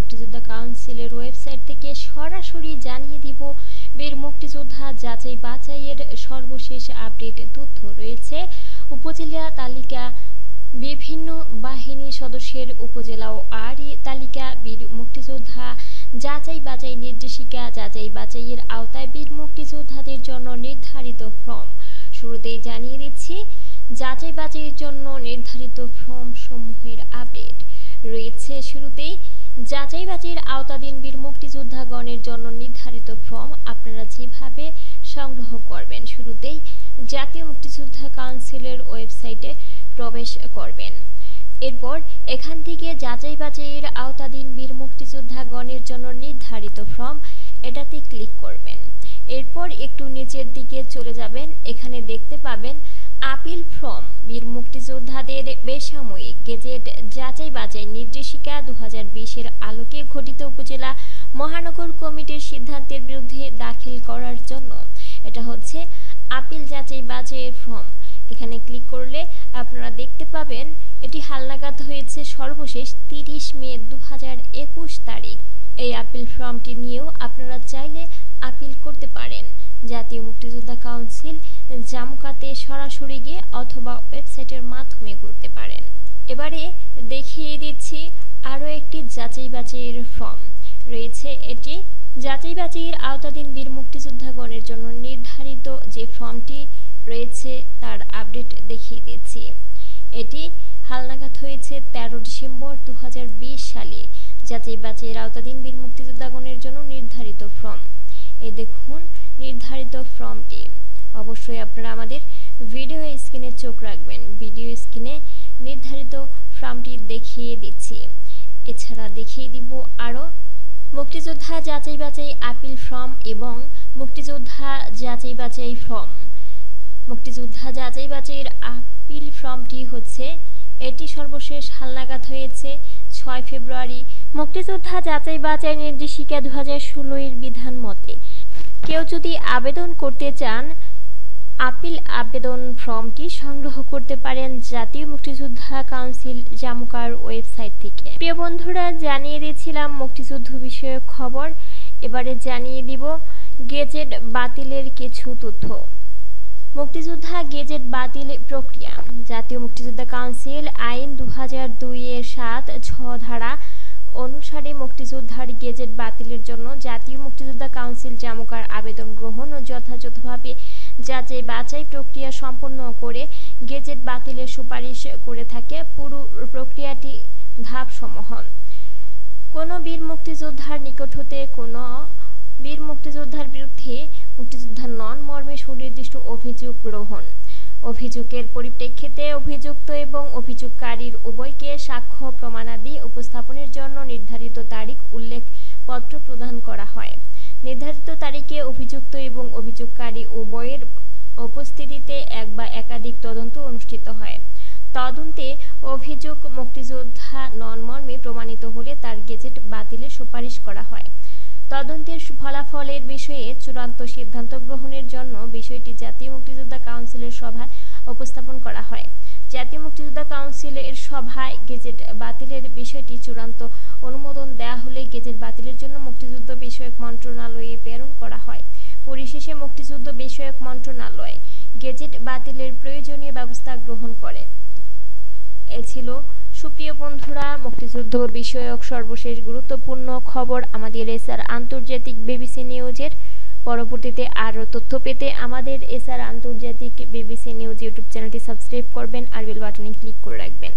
মুক্তিযোদ্ধা কাউন্সিলের ওয়েবসাইট থেকে সরাসরি জানিয়ে দিব বীর মুক্তিযোদ্ধা যাচাই বাছাইয়ের সর্বশেষ আপডেট তথ্য রয়েছে। উপজেলা তালিকা, বিভিন্ন বাহিনী সদস্যের উপজেলা ও আরই তালিকা, বীর মুক্তিযোদ্ধা যাচাই বাছাই নির্দেশিকা, যাচাই বাছাইয়ের আওতায় বীর মুক্তিযোদ্ধাদের জন্য নির্ধারিত ফর্ম। শুরুতেই জানিয়ে দিচ্ছি যাচাই বাছাইয়ের জন্য নির্ধারিত ফর্ম সমূহের আপডেট রয়েছে। শুরুতেই যাচাই বাছাইয়ের আওতাধীন বীর মুক্তিযোদ্ধাগণের জন্য নির্ধারিত ফর্ম আপনারা যেভাবে সংগ্রহ করবেন। শুরুতেই জাতীয় মুক্তিযোদ্ধা কাউন্সিলের ওয়েবসাইটে প্রবেশ করবেন। এরপর এখান থেকে যাচাই বাছাইয়ের আওতাধীন বীর মুক্তিযোদ্ধাগণের জন্য নির্ধারিত ফর্ম এটাতে ক্লিক করবেন। এরপর একটু নিচের দিকে চলে যাবেন, এখানে দেখতে পাবেন আপিল ফর্ম, বীর মুক্তিযোদ্ধাদের বেসাময়িক গেজেট যাচাই বাছাই নির্দেশিকা 2020-এর আলোকে ঘটিত উপজেলা মহানগর কমিটির সিদ্ধান্তের বিরুদ্ধে দাখিল করার জন্য। এটা হচ্ছে আপিল যাচাই বাছাইয়ের ফর্ম। এখানে ক্লিক করলে আপনারা দেখতে পাবেন এটি হালনাগাদ হয়েছে সর্বশেষ 30 মে 2021 তারিখ। এই আপিল ফর্মটি নিয়েও আপনারা চাইলে আপিল করতে পারেন। জাতীয় মুক্তিযোদ্ধা কাউন্সিল জামুকাতে সরাসরি গিয়ে অথবা ওয়েবসাইটের মাধ্যমে করতে পারেন। এবারে দেখিয়ে দিচ্ছি আরও একটি যাচাই বাছাইয়ের ফর্ম রয়েছে। এটি যাচাই বাছাইয়ের আওতাধীন বীর মুক্তিযোদ্ধাগণের জন্য নির্ধারিত যে ফর্মটি রয়েছে তার আপডেট দেখিয়ে দিচ্ছি। এটি হালনাগাদ হয়েছে 13 ডিসেম্বর 2020 সালে। যাচাই বাছাইয়ের আওতাধীন বীর মুক্তিযোদ্ধাগণের জন্য নির্ধারিত ফর্ম। এই দেখুন নির্ধারিত ফর্মটি। অবশ্যই আপনারা আমাদের ভিডিও স্ক্রিনে চোখ রাখবেন। ভিডিও স্ক্রিনে নির্ধারিত ফর্মটি দেখিয়ে দিচ্ছি। এছাড়া দেখিয়ে দিব আরও মুক্তিযোদ্ধা যাচাই বাছাই আপিল ফর্ম এবং মুক্তিযোদ্ধা যাচাই বাছাই ফর্ম। মুক্তিযোদ্ধা যাচাই বাছাইয়ের আপিল ফর্মটি হচ্ছে এটি সর্বশেষ হালনাগাদ হয়েছে 6 ফেব্রুয়ারি। মুক্তিযোদ্ধা যাচাই বাছাই নির্দেশিকা 2016-এর বিধান মতে কেউ যদি আবেদন করতে চান আপিল আবেদন ফর্মটি সংগ্রহ করতে পারেন জাতীয় মুক্তিযোদ্ধা কাউন্সিল জামুকার ওয়েবসাইট থেকে। প্রিয় বন্ধুরা, জানিয়ে দিয়েছিলাম মুক্তিযুদ্ধ বিষয়ক খবর। এবারে জানিয়ে দিব গেজেট বাতিলের কিছু তথ্য। মুক্তিযোদ্ধা গেজেট বাতিল প্রক্রিয়া। জাতীয় মুক্তিযোদ্ধা কাউন্সিল আইন 2002-এর 7-6 ধারা অনুসারে মুক্তিযোদ্ধার গেজেট বাতিলের জন্য জাতীয় মুক্তিযোদ্ধা কাউন্সিল জামুকার আবেদন গ্রহণ ও যথাযথভাবে যাচাই বাছাই প্রক্রিয়া সম্পন্ন করে গেজেট বাতিলের সুপারিশ করে থাকে। পুরো প্রক্রিয়াটি ধাপসমূহ: কোনো বীর মুক্তিযোদ্ধার নিকট হতে কোনো বীর মুক্তিযোদ্ধার বিরুদ্ধে মুক্তিযোদ্ধা নন মর্মে সুনির্দিষ্ট অভিযোগ গ্রহণ, অভিযোগের পরিপ্রেক্ষিতে অভিযুক্ত এবং অভিযোগকারীর উভয়কে সাক্ষ্য প্রমাণাদি উপস্থাপনের জন্য নির্ধারিত তারিখ উল্লেখ পত্র প্রদান করা হয়। নির্ধারিত তারিখে অভিযুক্ত এবং অভিযোগকারী উভয়ের উপস্থিতিতে এক বা একাধিক তদন্ত অনুষ্ঠিত হয়। তদন্তে অভিযোগ মুক্তিযোদ্ধা নন মর্মে প্রমাণিত হলে তার গেজেট বাতিলের সুপারিশ করা হয়। তদন্তের ফলাফলের বিষয়ে চূড়ান্ত সিদ্ধান্ত গ্রহণের জন্য বিষয়টি জাতীয় মুক্তিযোদ্ধা কাউন্সিলের সভায় উপস্থাপন করা হয়। জাতীয় মুক্তিযোদ্ধা কাউন্সিলের সভায় গেজেট বাতিলের বিষয়টি চূড়ান্ত অনুমোদন দেওয়া হলে গেজেট বাতিলের জন্য মুক্তিযুদ্ধ বিষয়ক মন্ত্রণালয়ে প্রেরণ করা হয়। পরিশেষে মুক্তিযুদ্ধ বিষয়ক মন্ত্রণালয় গেজেট বাতিলের প্রয়োজনীয় ব্যবস্থা গ্রহণ করে। এ ছিল সুপ্রিয় বন্ধুরা মুক্তিযুদ্ধ বিষয়ক সর্বশেষ গুরুত্বপূর্ণ খবর আমাদের এসআর আন্তর্জাতিক বিবিসি নিউজের। পরবর্তীতে আরও তথ্য পেতে আমাদের এসআর আন্তর্জাতিক বিবিসি নিউজ ইউটিউব চ্যানেলটি সাবস্ক্রাইব করবেন আর বেল বাটনে ক্লিক করে রাখবেন।